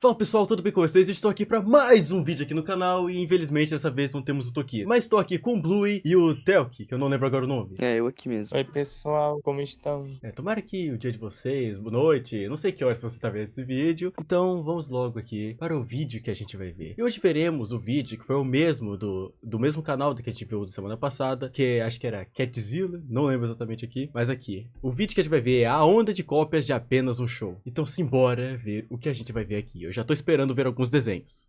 Fala pessoal, tudo bem com vocês? Estou aqui para mais um vídeo aqui no canal e infelizmente dessa vez não temos o Toki. Mas estou aqui com o Bluey e o Telk, que eu não lembro agora o nome. Eu aqui mesmo. Oi pessoal, como estão? Tomara que o dia de vocês, boa noite, não sei que horas você está vendo esse vídeo. Então vamos logo aqui para o vídeo que a gente vai ver. E hoje veremos o vídeo que foi o mesmo do mesmo canal que a gente viu da semana passada, que acho que era Catzilla, não lembro exatamente aqui. Mas aqui, o vídeo que a gente vai ver é a onda de cópias de apenas um show. Então simbora ver o que a gente vai ver aqui. Eu já tô esperando ver alguns desenhos.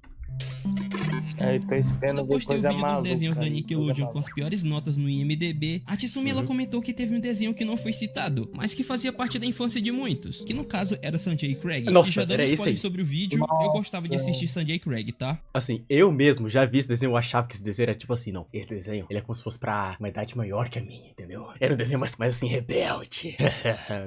Tô esperando Eu ver postei o coisa vídeo dos maluca. desenhos da Nickelodeon com as piores notas no IMDb. A Tsumi ela comentou que teve um desenho que não foi citado, mas que fazia parte da infância de muitos, que no caso era Sanjay Craig. Nossa, E já dando era esse spoiler aí. sobre o vídeo, eu gostava de assistir Sanjay Craig, tá? Assim, eu mesmo já vi esse desenho, eu achava que esse desenho era tipo assim, não, esse desenho, ele é como se fosse pra uma idade maior que a minha, entendeu? Era um desenho mais assim, rebelde.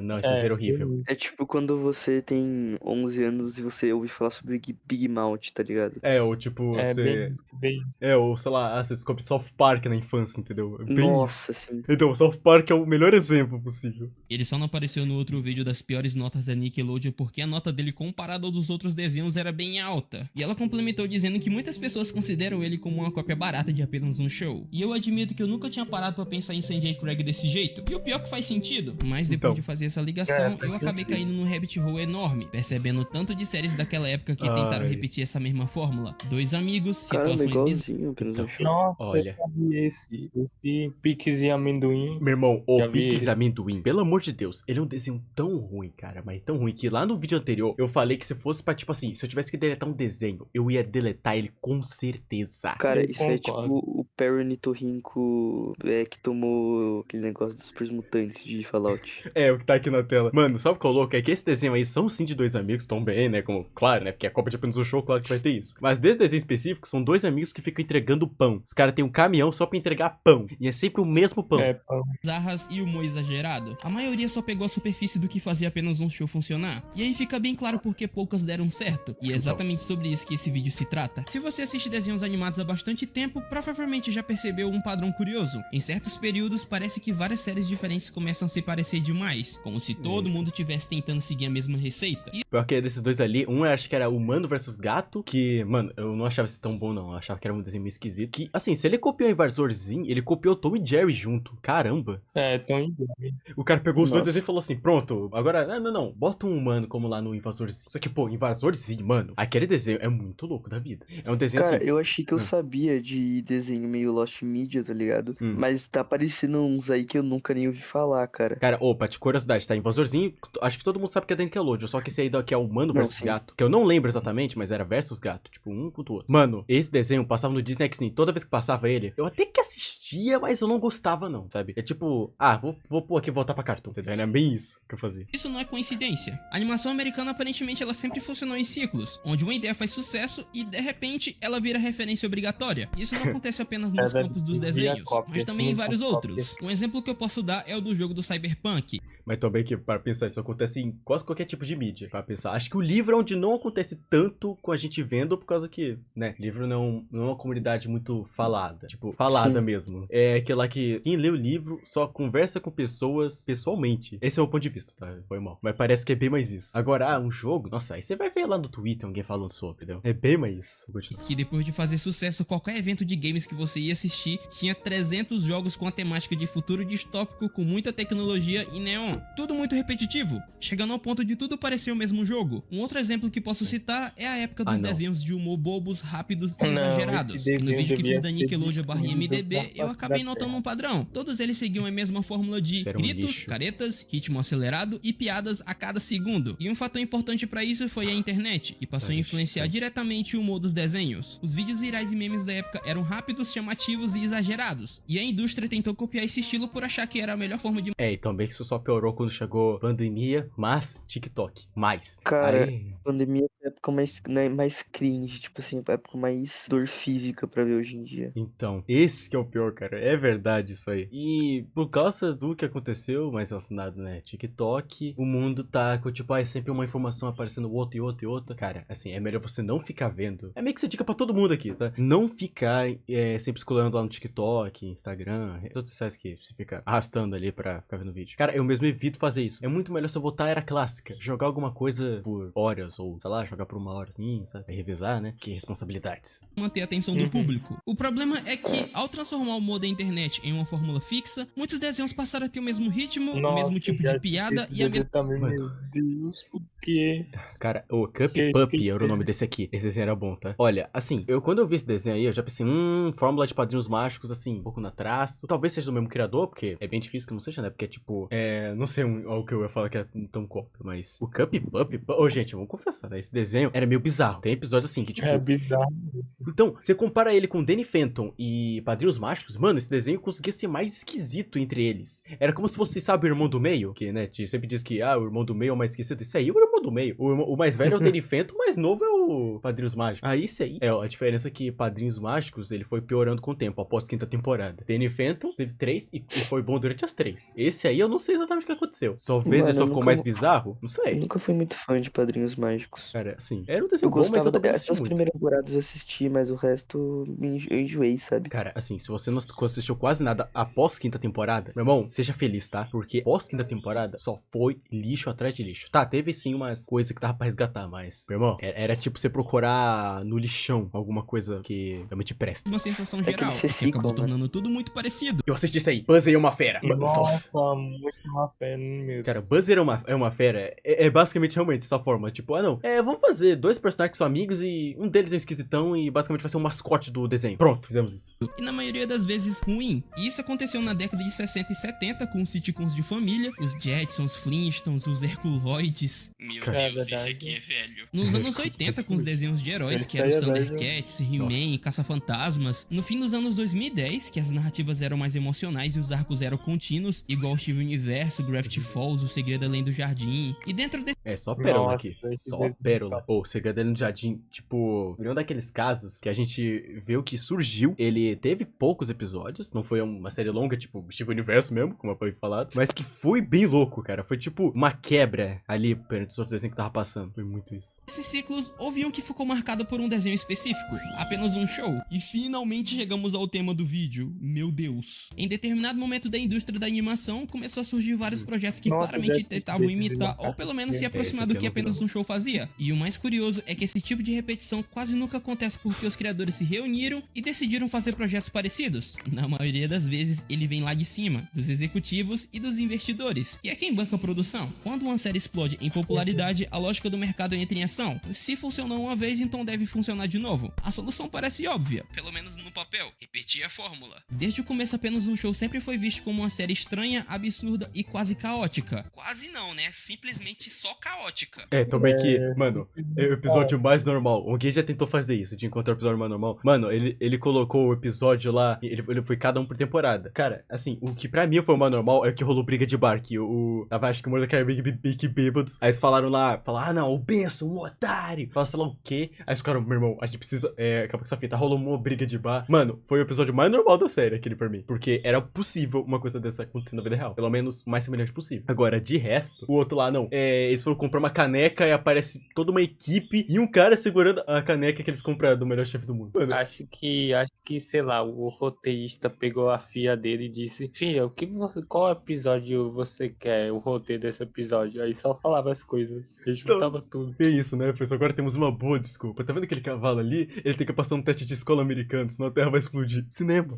Não, esse desenho era horrível. É tipo quando você tem 11 anos e você ouve falar sobre Big Mouth, tá ligado? Ou tipo, Bem, você... bem. Ou sei lá, você descobre South Park na infância, entendeu? É bem Nossa, isso. sim. Então, South Park é o melhor exemplo possível. Ele só não apareceu no outro vídeo das piores notas da Nickelodeon porque a nota dele comparada ao dos outros desenhos era bem alta. E ela complementou dizendo que muitas pessoas consideram ele como uma cópia barata de apenas um show. E eu admito que eu nunca tinha parado pra pensar em Sanjay Craig desse jeito. E o pior que faz sentido. Mas depois Então. de fazer essa ligação, faz eu acabei sentido. caindo num rabbit hole enorme, percebendo o tanto de séries daquela época que tentaram Ai. repetir essa mesma fórmula. Dois amigos, Caramba, situações bizarras. igualzinho, apenas um show. Nossa, Olha. eu já vi esse Pix e amendoim. Meu irmão, o Já vi Pix ele. Amendoim, pelo amor de Deus, ele é um desenho tão ruim, cara, mas tão ruim, que lá no vídeo anterior eu falei que se fosse pra, tipo assim, se eu tivesse que deletar um desenho, eu ia deletar ele com certeza. Cara, Eu isso é tipo concordo. o Perry Nitorrinco que tomou aquele negócio dos super mutantes de Fallout. É, o que tá aqui na tela. Mano, sabe o que é o louco? É que esse desenho aí são sim de dois amigos, tão bem, né? Como, claro, né? Porque a Copa de apenas um show, claro que vai ter isso. Mas desse desenho específico, são dois amigos que ficam entregando pão. Os caras têm um caminhão só pra entregar pão. E é sempre o mesmo pão. Pão. Bizarras e humor exagerado. A maioria só pegou a superfície do que fazia apenas um show funcionar. E aí fica bem claro porque poucas deram certo. E é exatamente sobre isso que esse vídeo se trata. Se você assiste desenhos animados há bastante tempo, provavelmente já percebeu um padrão curioso. Em certos períodos, parece que várias séries diferentes começam a se parecer demais, como se todo mundo estivesse tentando seguir a mesma receita. E Pior que desses dois ali, um eu acho que era Humano versus Gato, que, mano, eu não achava isso tão bom, não. Eu achava que era um desenho meio esquisito. Que, assim, se ele copiou Invasorzinho, ele copiou Tom e Jerry junto. Caramba. Tão enjoado. O cara pegou os dois Nossa. desenhos e falou assim, pronto, agora, não, bota um humano como lá no Invasorzinho. Só que, pô, Invasorzinho, mano, aquele desenho é muito louco da vida. É um desenho Cara, assim... eu achei que eu sabia de desenho meio Lost Media, tá ligado? Mas tá aparecendo uns aí que eu nunca nem ouvi falar, cara. Cara, opa, de curiosidade, tá? Invasorzinho, acho que todo mundo sabe que é da Nickelodeon, só que esse aí daqui é o Humano Não, versus sim. Gato, que eu não lembro exatamente, mas era versus Gato, tipo, um contra o outro. Mano, esse desenho passava no Disney XD, toda vez que passava ele, eu até que assistia, mas eu não gostava não, sabe? É tipo, vou pôr aqui e voltar pra Cartoon, entendeu? Era bem isso que eu fazia. isso não é coincidência. A animação americana aparentemente ela sempre funcionou em ciclos, onde uma ideia faz sucesso e de repente ela vira referência obrigatória. Isso não acontece apenas nos campos dos desenhos, mas também em vários outros. Um exemplo que eu posso dar é o do jogo do Cyberpunk. Mas também que, para pensar, isso acontece em quase qualquer tipo de mídia, para pensar. Acho que o livro é onde não acontece tanto com a gente vendo, por causa que, né, livro não é uma comunidade muito falada. Tipo, falada Sim. mesmo. É aquela que quem lê o livro só conversa com pessoas pessoalmente. Esse é o meu ponto de vista, tá? Foi mal. Mas parece que é bem mais isso. Agora, um jogo, nossa, aí você vai ver lá no Twitter alguém falando sobre, entendeu? É bem mais isso. Vou continuar. Que depois de fazer sucesso, qualquer evento de games que você ia assistir tinha 300 jogos com a temática de futuro distópico com muita tecnologia e neon. Tudo muito repetitivo, chegando ao ponto de tudo parecer o mesmo jogo. Um outro exemplo que posso citar é a época dos não. desenhos de humor bobos, rápidos e Não, exagerados. esse E no desenho vídeo que devia fiz da ser Nickelodeon barra destruído IMDb, da eu face acabei da notando terra. um padrão. Todos eles seguiam a mesma fórmula de Isso era um gritos, lixo. caretas, ritmo acelerado e piadas a cada segundo. E um fator importante pra isso foi a internet, que passou a influenciar diretamente o humor dos desenhos. Os vídeos virais e memes da época eram rápidos, chamativos e exagerados. E a indústria tentou copiar esse estilo por achar que era a melhor forma de E também que isso só piorou quando chegou pandemia, mas TikTok, mais. Cara, Aí... pandemia foi a época mais, né, mais cringe, tipo assim, a época mais mais dor física pra ver hoje em dia. Então, esse que é o pior, cara. É verdade isso aí. E por causa do que aconteceu, mais relacionado, né? TikTok, o mundo tá com, tipo, é sempre uma informação aparecendo outra e outra e outra. Cara, assim, é melhor você não ficar vendo. É meio que você dica pra todo mundo aqui, tá? Não ficar sempre escolhendo lá no TikTok, Instagram, todos os sites que você fica arrastando ali pra ficar vendo vídeo. Cara, eu mesmo evito fazer isso. É muito melhor se eu voltar à era clássica. Jogar alguma coisa por horas, ou, sei lá, jogar por uma hora assim, sabe? Revezar, né? Que responsabilidades. Manter a atenção do público. O problema é que, ao transformar o humor da internet em uma fórmula fixa, muitos desenhos passaram a ter o mesmo ritmo, o mesmo tipo de piada e a mesma... Também, meu Deus, por quê? Cara, o Cup Pup era o nome desse aqui. Esse desenho era bom, tá? Olha, assim, quando eu vi esse desenho aí, eu já pensei, fórmula de Padrinhos Mágicos, assim, um pouco na traço. Talvez seja do mesmo criador, porque é bem difícil que não seja, né? Porque é tipo, não sei o que eu ia falar que é tão cópia, mas o Cup Pup, gente, vamos confessar, né? Esse desenho era meio bizarro. Tem episódios assim que, tipo... É bizarro. Então, você compara ele com Danny Phantom e Padrinhos Mágicos, mano, esse desenho conseguia ser mais esquisito entre eles. Era como se fosse, sabe, o irmão do meio, que, né, sempre diz que, o irmão do meio é o mais esquisito. Isso aí é o irmão do meio. O mais velho é o Danny Phantom, o mais novo é o Padrinhos Mágicos. Aí, isso aí é a diferença que Padrinhos Mágicos, ele foi piorando com o tempo, após a quinta temporada. Danny Phantom teve 3 e foi bom durante as 3. Esse aí eu não sei exatamente o que aconteceu. Talvez ele só ficou mais bizarro? Não sei. Eu nunca fui muito fã de Padrinhos Mágicos. Cara, assim, era um desenho bom, mas eu também não assisti as muito. primeiras temporadas eu assisti, mas o resto eu enjoei, sabe? Cara, assim, se você não assistiu quase nada após quinta temporada, meu irmão, seja feliz, tá? Porque após quinta temporada só foi lixo atrás de lixo. Tá, teve sim umas coisas que dava pra resgatar, mas, meu irmão, era tipo você procurar no lixão alguma coisa que realmente presta. Uma sensação geral, que acabou tornando tudo muito parecido. Eu assisti isso aí, Buzzer é uma fera. Nossa, muito uma fera mesmo. Cara, Buzzer é uma fera. É basicamente realmente essa forma. Tipo, não. Vamos fazer 2 personagens que são amigos e um deles é um esquisitão e basicamente vai ser um mascote do desenho. Pronto, fizemos isso. E na maioria das vezes ruim. E isso aconteceu na década de 60 e 70 com os sitcoms de família, os Jetsons, Flintstones, os Herculoides. Meu Deus, isso aqui é velho. Nos anos 80 com os desenhos de heróis, que eram os Thundercats, He-Man, Caça-Fantasmas. No fim dos anos 2010, que as narrativas eram mais emocionais e os arcos eram contínuos, igual Steven Universo, Gravity Falls, O Segredo Além do Jardim. E dentro desse... Só pérola aqui. Só pérola. Pô, O Segredo Além do Jardim, tipo, um daqueles casos que a gente viu que surgiu. Ele teve poucos episódios, não foi uma série longa, tipo, Steven Universo mesmo, como foi falado, mas que foi bem louco, cara. Foi tipo uma quebra ali perante os outros desenhos que tava passando. Foi muito isso. Esses ciclos, houve um que ficou marcado por um desenho específico, apenas um show. E finalmente chegamos ao tema do vídeo. Meu Deus. Em determinado momento da indústria da animação, começou a surgir vários projetos que claramente tentavam imitar, ou pelo menos se aproximar do que apenas um show fazia. E o mais curioso é que esse tipo de repetição quase nunca acontece porque os criadores se reuniram e decidiram fazer projetos parecidos. Na maioria das vezes, ele vem lá de cima, dos executivos e dos investidores, que é quem banca a produção. Quando uma série explode em popularidade, a lógica do mercado entra em ação. Se funcionou uma vez, então deve funcionar de novo. A solução parece óbvia, pelo menos no papel, repetir a fórmula. Desde o começo, apenas um show sempre foi visto como uma série estranha, absurda e quase caótica. Quase não, né? Simplesmente só caótica. Também que, mano, é o episódio mais normal. O Gui já tentou fazer isso, de encontrar o episódio mais normal. Mano, ele colocou o episódio lá, ele foi cada um por temporada. Cara, assim, o que pra mim foi o mais normal é o que rolou briga de bar, que tava, acho que o Mordecai e Big bêbados. Aí eles falaram, não, o Benção, um otário. Falaram, sei lá o quê. Aí eles ficaram, meu irmão, a gente precisa, acabou com essa fita, rolou uma briga de bar. Mano, foi o episódio mais normal da série, aquele pra mim. Porque era possível uma coisa dessa acontecer na vida real. Pelo menos o mais semelhante possível. Agora, de resto, o outro lá, não. Eles foram comprar uma caneca e aparece toda uma equipe e um cara segurando a caneca que eles compraram do melhor chefe do mundo. Mano. Acho que, sei lá, o roteirista pegou a filha dele e disse: Filha, qual episódio você quer, o roteiro desse episódio? Aí só falava as coisas. Ele juntava tudo. É isso, né, pessoal? Agora temos uma boa desculpa. Tá vendo aquele cavalo ali? Ele tem que passar um teste de escola americano, senão a Terra vai explodir. Cinema.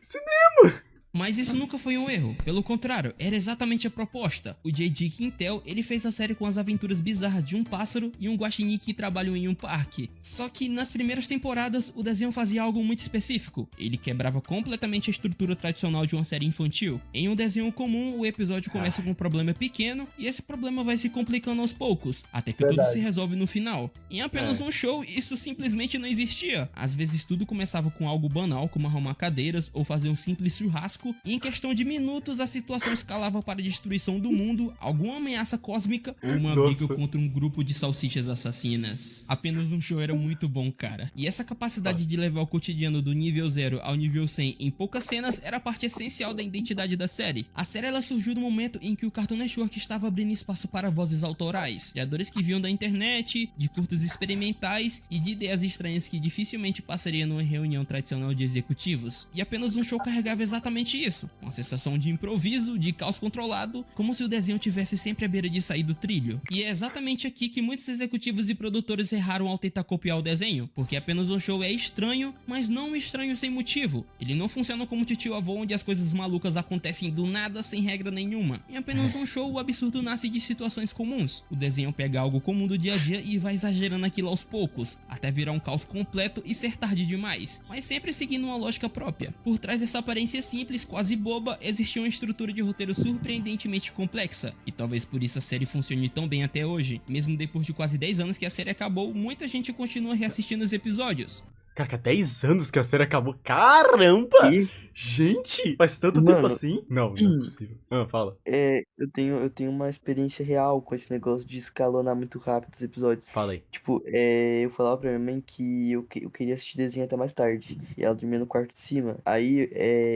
Cinema! Mas isso nunca foi um erro, pelo contrário, era exatamente a proposta. O J.D. Quintel, ele fez a série com as aventuras bizarras de um pássaro e um guaxinim que trabalham em um parque. Só que nas primeiras temporadas, o desenho fazia algo muito específico. Ele quebrava completamente a estrutura tradicional de uma série infantil. Em um desenho comum, o episódio começa com um problema pequeno e esse problema vai se complicando aos poucos, até que tudo se resolve no final. Em apenas um show, isso simplesmente não existia. Às vezes tudo começava com algo banal, como arrumar cadeiras ou fazer um simples churrasco, gigantesco e em questão de minutos a situação escalava para a destruição do mundo, alguma ameaça cósmica ou uma briga contra um grupo de salsichas assassinas. Apenas um show era muito bom, cara. E essa capacidade de levar o cotidiano do nível 0 ao nível 100 em poucas cenas era parte essencial da identidade da série. A série ela surgiu no momento em que o Cartoon Network estava abrindo espaço para vozes autorais, criadores que vinham da internet, de curtas experimentais e de ideias estranhas que dificilmente passaria numa reunião tradicional de executivos. E apenas um show carregava exatamente isso, uma sensação de improviso, de caos controlado, como se o desenho tivesse sempre à beira de sair do trilho. E é exatamente aqui que muitos executivos e produtores erraram ao tentar copiar o desenho, porque apenas um show é estranho, mas não estranho sem motivo. Ele não funciona como Titio Avô, onde as coisas malucas acontecem do nada sem regra nenhuma. Em apenas um show, o absurdo nasce de situações comuns. O desenho pega algo comum do dia a dia e vai exagerando aquilo aos poucos, até virar um caos completo e ser tarde demais, mas sempre seguindo uma lógica própria. Por trás dessa aparência simples, quase boba, existia uma estrutura de roteiro surpreendentemente complexa, e talvez por isso a série funcione tão bem até hoje. Mesmo depois de quase 10 anos que a série acabou, muita gente continua reassistindo os episódios. Caraca, 10 anos que a série acabou. Caramba! E, Gente, faz tanto tempo assim? Não é possível. Fala. eu tenho uma experiência real com esse negócio de escalonar muito rápido os episódios. Fala aí. Tipo, eu falava pra minha mãe que eu queria assistir desenho até mais tarde. E ela dormia no quarto de cima. Aí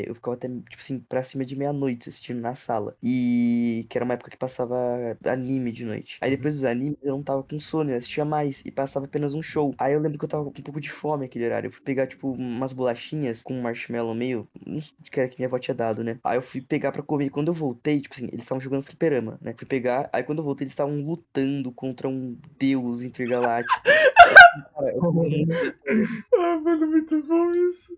eu ficava até, tipo assim, pra cima de meia-noite assistindo na sala. E que era uma época que passava anime de noite. Aí depois dos animes eu não tava com sono, eu assistia mais. E passava apenas um show. Aí eu lembro que eu tava com um pouco de fome aquele horário. Eu fui pegar, tipo, umas bolachinhas com marshmallow meio. Não sei o que era que minha avó tinha dado, né? Aí eu fui pegar pra comer. E quando eu voltei, tipo assim, eles estavam jogando fliperama, né? Fui pegar. Aí quando eu voltei, eles estavam lutando contra um deus intergaláctico. Cara, eu fiquei muito... Mano, muito bom isso.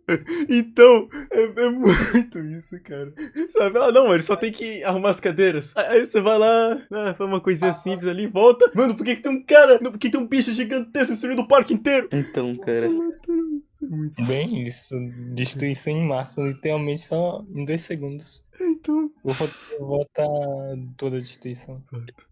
Então, é muito isso, cara. Sabe? Não, ele só tem que arrumar as cadeiras. Aí você vai lá, faz uma coisinha simples ali, volta. Mano, por que tem um cara? Por que tem um bicho gigantesco destruindo o parque inteiro? Então, cara. Isso é muito... Bem, isso, destruição em massa, literalmente só em 2 segundos. Então... O roteiro volta toda a destruição.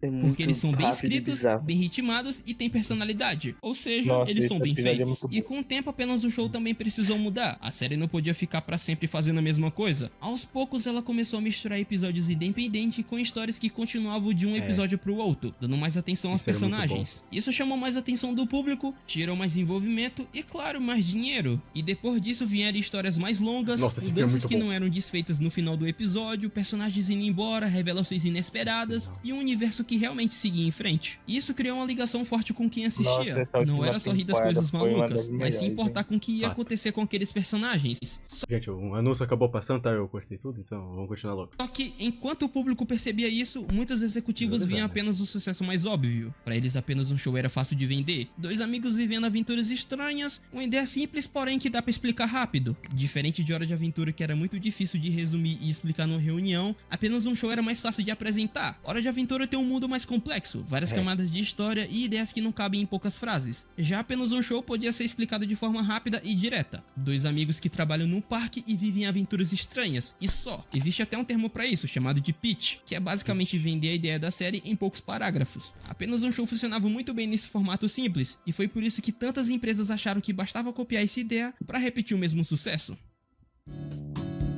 É muito Porque eles são bem rápido e escritos, bizarro. bem ritmados e têm personalidade. Ou seja, Nossa, eles esse são bem episódio é feitos. muito bom. E com o tempo, apenas o show também precisou mudar. A série não podia ficar pra sempre fazendo a mesma coisa. Aos poucos, ela começou a misturar episódios independentes com histórias que continuavam de um episódio pro outro, dando mais atenção aos Isso era muito personagens. Isso chamou mais atenção do público, gerou mais envolvimento e, claro, mais dinheiro. E depois disso vieram histórias mais longas, Nossa, esse filme é mudanças muito que bom. não eram desfeitas no final do episódio, personagens indo embora, revelações inesperadas e um universo que realmente seguia em frente. E isso criou uma ligação forte com quem assistia. Nossa, essa Não última era só rir das temporada coisas foi uma malucas, das mas se melhores, importar com o que ia Fato. acontecer com aqueles personagens. Gente, o anúncio acabou passando, tá? Eu cortei tudo, então vamos continuar logo. Só que, enquanto o público percebia isso, muitos executivos Beleza, viam né? apenas o sucesso mais óbvio. Pra eles, apenas um show era fácil de vender. Dois amigos vivendo aventuras estranhas, uma ideia simples, porém que dá pra explicar rápido. Diferente de Hora de Aventura, que era muito difícil de resumir e explicar numa reunião, apenas um show era mais fácil de apresentar. Hora de Aventura tem um mundo mais complexo, várias camadas de história e ideias que não cabem em poucas frases. Já apenas um show podia ser explicado de forma rápida e direta. Dois amigos que trabalham num parque e vivem aventuras estranhas, e só. Existe até um termo pra isso, chamado de pitch, que é basicamente vender a ideia da série em poucos parágrafos. Apenas um show funcionava muito bem nesse formato simples, e foi por isso que tantas empresas acharam que bastava copiar essa ideia pra repetir o mesmo sucesso.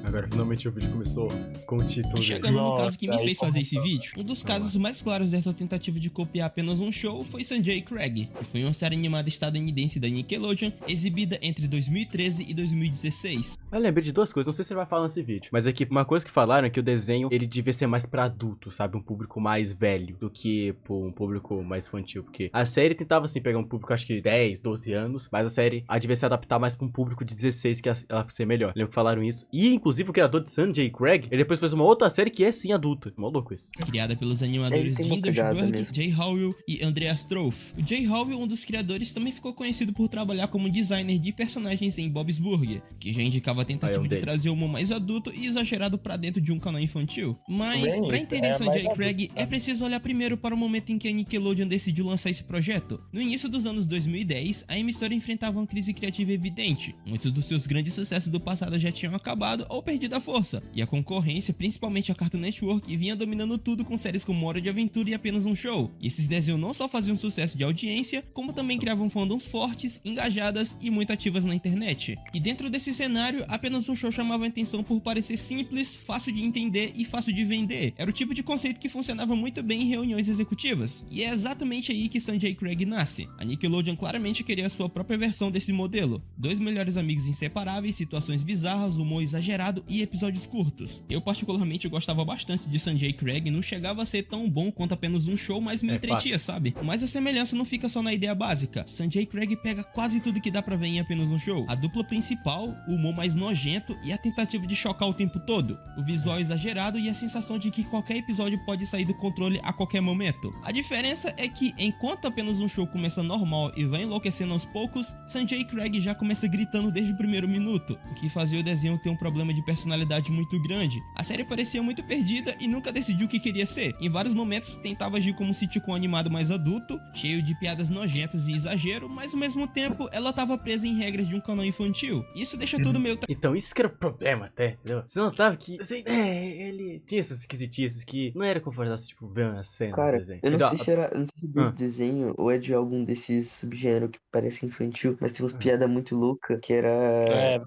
Agora finalmente o vídeo começou com o título dele. Chegando no caso que me Nossa, fez aí fazer esse vídeo, um dos casos mais claros dessa tentativa de copiar apenas um show foi Sanjay e Craig, que foi uma série animada estadunidense da Nickelodeon, exibida entre 2013 e 2016. Eu lembrei de duas coisas, não sei se você vai falar nesse vídeo, mas é que uma coisa que falaram é que o desenho, ele devia ser mais pra adulto, sabe? Um público mais velho do que, pô, um público mais infantil, porque a série tentava, assim, pegar um público, acho que 10, 12 anos, mas a série devia se adaptar mais pra um público de 16, que ela ser melhor. Lembro que falaram isso. E, inclusive, o criador de Sanjay e Craig, ele depois fez uma outra série que é, sim, adulta. Mó louco isso. Criada pelos animadores tem uma Jim pegada Dushburg, mesmo. Jay Howell e Andreas Troth. O Jay Howell, um dos criadores, também ficou conhecido por trabalhar como designer de personagens em Bob's Burger, que já indicava a tentativa de deles. trazer o humor mais adulto e exagerado pra dentro de um canal infantil. Mas, Bem, pra isso entender é Sanjay mais e Craig, adulto, é preciso olhar primeiro para o momento em que a Nickelodeon decidiu lançar esse projeto. No início dos anos 2010, a emissora enfrentava uma crise criativa evidente. Muitos dos seus grandes sucessos do passado já tinham acabado ou perdido a força, e a concorrência, principalmente a Cartoon Network, vinha dominando tudo com séries como Hora de Aventura e Apenas um Show. E esses desenhos não só faziam sucesso de audiência, como também criavam fandoms fortes, engajadas e muito ativas na internet. E dentro desse cenário, Apenas um Show chamava a atenção por parecer simples, fácil de entender e fácil de vender. Era o tipo de conceito que funcionava muito bem em reuniões executivas. E é exatamente aí que Sanjay Craig nasce. A Nickelodeon claramente queria a sua própria versão desse modelo. Dois melhores amigos inseparáveis, situações bizarras, humor exagerado e episódios curtos. Eu particularmente gostava bastante de Sanjay Craig, não chegava a ser tão bom quanto apenas um show, mas me entretia, sabe? Mas a semelhança não fica só na ideia básica. Sanjay Craig pega quase tudo que dá pra ver em apenas um show. A dupla principal, o humor mais nojento e a tentativa de chocar o tempo todo. O visual exagerado e a sensação de que qualquer episódio pode sair do controle a qualquer momento. A diferença é que, enquanto apenas um show começa normal e vai enlouquecendo aos poucos, Sanjay Craig já começa gritando desde o primeiro minuto, o que fazia o desenho ter um problema de personalidade muito grande. A série parecia muito perdida e nunca decidiu o que queria ser. Em vários momentos tentava agir como um sitcom animado mais adulto, cheio de piadas nojentas e exagero, mas ao mesmo tempo ela tava presa em regras de um canal infantil. Isso deixa tudo meio Então, isso que era o problema até, entendeu? Você notava que, assim, ele tinha essas esquisitices que não era confortável, tipo, ver uma cena do Cara, desenho. eu não Então, sei se era, eu não sei se desse desenho ou é de algum desses subgêneros que parece infantil, mas tem umas piadas muito loucas que era. É,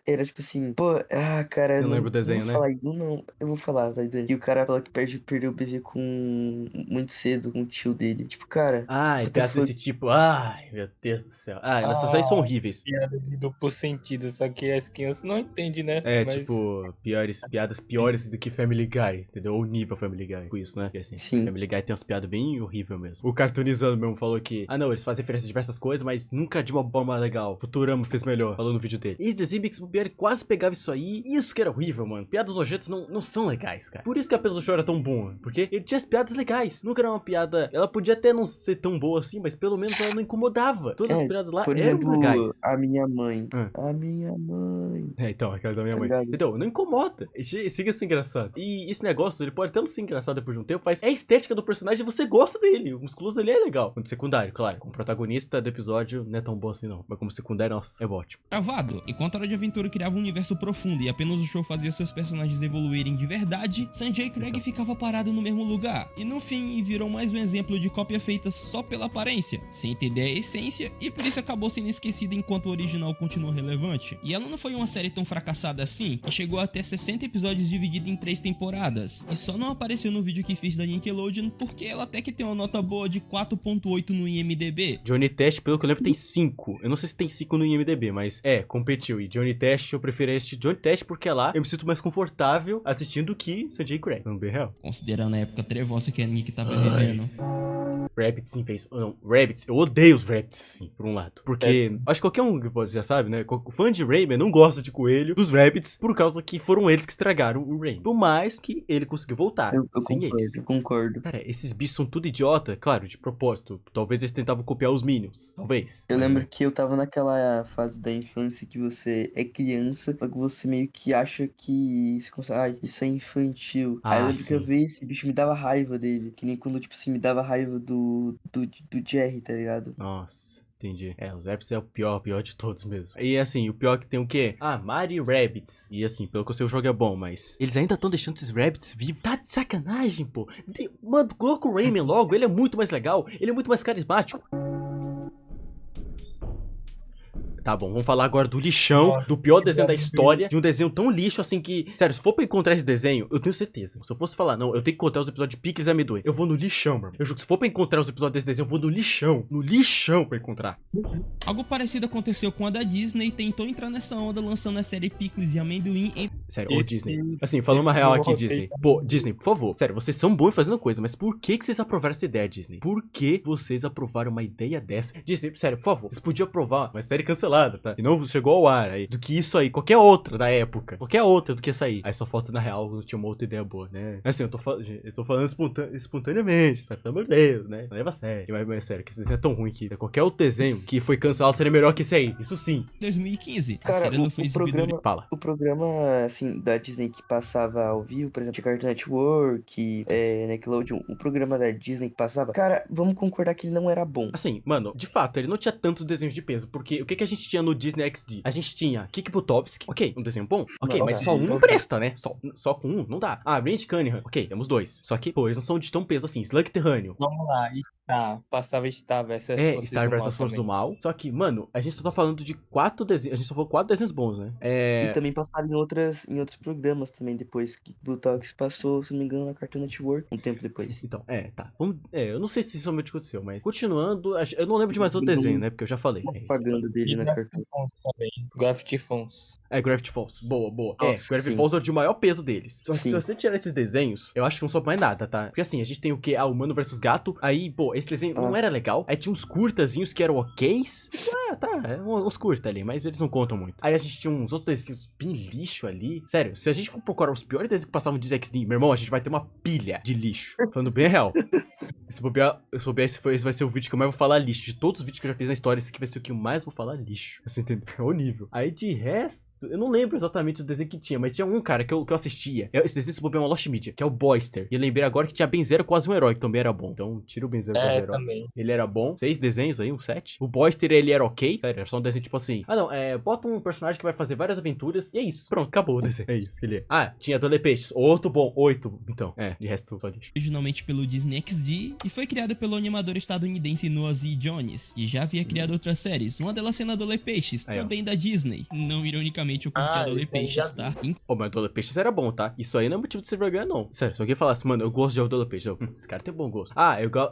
Era tipo assim, pô, cara, Você eu não lembra o não desenho, vou né? falar isso, não, eu vou falar, tá entendendo? E o cara fala que perdeu o bebê muito cedo com o tio dele. Tipo, cara, Ai, what the piadas desse fuck? tipo, ai, meu Deus do céu. Ai, essas aí são horríveis. piada de duplo sentido, só que as crianças não entendem, né? É, Mas tipo, piadas piores do que Family Guy, entendeu? Ou nível Family Guy, com isso, né? Porque assim, Sim. Family Guy tem umas piadas bem horríveis mesmo. O Cartoonizando mesmo falou que, não, eles fazem referência a diversas coisas, mas nunca de uma forma legal. Futurama fez melhor, falou no vídeo dele. E esse desenho Bix Bobear quase pegava isso aí, e isso que era horrível, mano. Piadas nojentas não são legais, cara. Por isso que a Peso Show era tão bom, porque ele tinha as piadas legais. Nunca era uma piada, ela podia até não ser tão boa assim, mas pelo menos ela não incomodava. Todas as piadas lá Por eram exemplo, legais. a minha mãe. Ah. A minha mãe. Então, aquela da minha Tá mãe. ligado? Entendeu? Não incomoda. Chega a ser engraçado. E esse negócio, ele pode até não ser engraçado depois de um tempo, mas é a estética do personagem, você gosta dele. O musculoso, ele é legal. Como secundário, claro. Como protagonista do episódio, não é tão bom assim, não. Mas como secundário, nossa, é ótimo. travado. Enquanto Hora de Aventura criava um universo profundo e apenas o show fazia seus personagens evoluírem de verdade, Sanjay Craig ficava parado no mesmo lugar. E no fim, virou mais um exemplo de cópia feita só pela aparência, sem entender a essência, e por isso acabou sendo esquecida enquanto o original continuou relevante. E ela não foi uma série tão fracassada assim, e chegou até 60 episódios dividido em 3 temporadas. E só não apareceu no vídeo que fiz da Nickelodeon porque ela até que tem uma nota boa de 4.8 no IMDb. Johnny Test, pelo que eu lembro, tem 5. Eu não sei se tem 5 no IMDb, mas competiu. E Johnny Test, eu prefiro este Johnny Test porque lá eu me sinto mais confortável assistindo que Sanjay Craig. Não, bem real. Considerando a época trevosa que a Nick tava vivendo. Rabbids, sim, fez. Não, Rabbids, eu odeio os Rabbids, assim, por um lado. Porque acho que qualquer um já sabe, né? O fã de Rayman não gosta de coelho dos Rabbids por causa que foram eles que estragaram o Rayman. Por mais que ele conseguiu voltar Eu sem concordo, eles. eu concordo. Cara, esses bichos são tudo idiota, claro, de propósito. Talvez eles tentavam copiar os Minions. Talvez. Eu lembro que eu tava naquela fase da infância que você é criança, só que você meio que acha que você consegue, isso é infantil. Aí eu lembro que eu sim. vi esse bicho me dava raiva dele, que nem quando, tipo assim, me dava raiva do Jerry, tá ligado? Nossa. Entendi. Os Rabbids é o pior de todos mesmo. E assim, o pior que tem o quê? Mario Rabbids. E assim, pelo que eu sei, o jogo é bom, mas eles ainda estão deixando esses Rabbids vivos. Tá de sacanagem, pô. Mano, coloca o Rayman logo, ele é muito mais legal, ele é muito mais carismático. Tá bom, vamos falar agora do lixão, Nossa, do pior que desenho da absurdo. história, de um desenho tão lixo assim que... Sério, se for pra encontrar esse desenho, eu tenho certeza. Se eu fosse falar, não, eu tenho que encontrar os episódios de Pickles e Amendoim, eu vou no lixão, mano. Eu juro que se for pra encontrar os episódios desse desenho, eu vou no lixão pra encontrar. Algo parecido aconteceu com a da Disney e tentou entrar nessa onda lançando a série Pickles e Amendoim em Sério, ô Esse- Disney. Assim, falando uma esse real eu aqui, rotei. Disney. Pô, Disney, por favor. Sério, vocês são bons fazendo coisa, mas por que vocês aprovaram essa ideia, Disney? Por que vocês aprovaram uma ideia dessa? Disney, sério, por favor. Vocês podiam aprovar uma série cancelada, tá? E não chegou ao ar aí. Do que isso aí, qualquer outra da época. Qualquer outra do que essa aí. Aí só falta, na real, eu tinha uma outra ideia boa, né? Assim, eu tô falando espontaneamente, tá? Pelo amor de Deus, né? Não leva a sério. Mas sério, que esse desenho é tão ruim que qualquer outro desenho que foi cancelado seria melhor que esse aí. Isso sim. 2015. A Cara, série não o foi exibida programa- Fala. O programa, assim, da Disney que passava ao vivo, por exemplo, de Cartoon Network, Nickelodeon, o programa da Disney que passava, cara, vamos concordar que ele não era bom. Assim, mano, de fato, ele não tinha tantos desenhos de peso, porque o que a gente gente tinha no Disney XD? A gente tinha Kik Butovski, ok, um desenho bom, ok, Não, mas é. só um não presta, né? Só com um não dá. Ah, Brent Cunningham, ok, temos 2. Só que, pô, eles não são de tão peso assim. Slug Terrâneo. Vamos lá, passava Star versus Star do vs Mal Forças do também. Mal. Só que, mano, a gente só tá falando de 4 desenhos. A gente só falou 4 desenhos bons, né? E também passaram em outros programas também depois. Que Butox passou, se não me engano, na Cartoon Network um tempo depois. Então, tá. Eu não sei se isso realmente aconteceu, mas continuando, eu não lembro de mais outro desenho, né? Porque eu já falei. Uma propaganda dele E na Gravity Cartoon. Falls também. Gravity Falls. Gravity Falls. Boa, boa. Nossa, Gravity sim. Falls é o de maior peso deles. Só que se Sim. você tirar esses desenhos, eu acho que não sobe mais nada, tá? Porque assim, a gente tem o quê? Humano versus Gato. Aí, pô, esse desenho não era legal. Aí tinha uns curtazinhos que eram oks. Uns curta ali, mas eles não contam muito. Aí a gente tinha uns outros desenhos bem lixo ali. Sério, se a gente for procurar os piores desenhos que passavam de XD, meu irmão, a gente vai ter uma pilha de lixo. Falando bem real. Se bobear, esse vai ser o vídeo que eu mais vou falar lixo. De todos os vídeos que eu já fiz na história, esse aqui vai ser o que eu mais vou falar lixo. Você entendeu? É o nível. Aí de resto, eu não lembro exatamente o desenho que tinha, mas tinha um cara que eu assistia. Esse desenho se bobear uma Lost Media, que é o Boyster. E eu lembrei agora que tinha Benzeiro Quase um Herói, que também era bom. Então, tira o Benzeiro Quase um Herói. Também. Ele era bom. 6 desenhos aí, um 7. O Boyster, ele era ok. Sério, era só um desenho tipo assim. Bota um personagem que vai fazer várias aventuras. E é isso. Pronto, acabou o desenho. É isso que ele é. Tinha Dolepeixes. Outro bom. 8. Então, de resto, só lixo. Originalmente pelo Disney XD e foi criada pelo animador estadunidense Noah Z. Jones, e já havia criado outras séries, uma delas sendo Adole Peixes, também da Disney. Não ironicamente eu curti Adole Peixes, tá? Mas Adole Peixes era bom, tá? Isso aí não é motivo de ser vergonha, não. Sério, se alguém falasse, mano, eu gosto de Adole Peixes, esse cara tem bom gosto.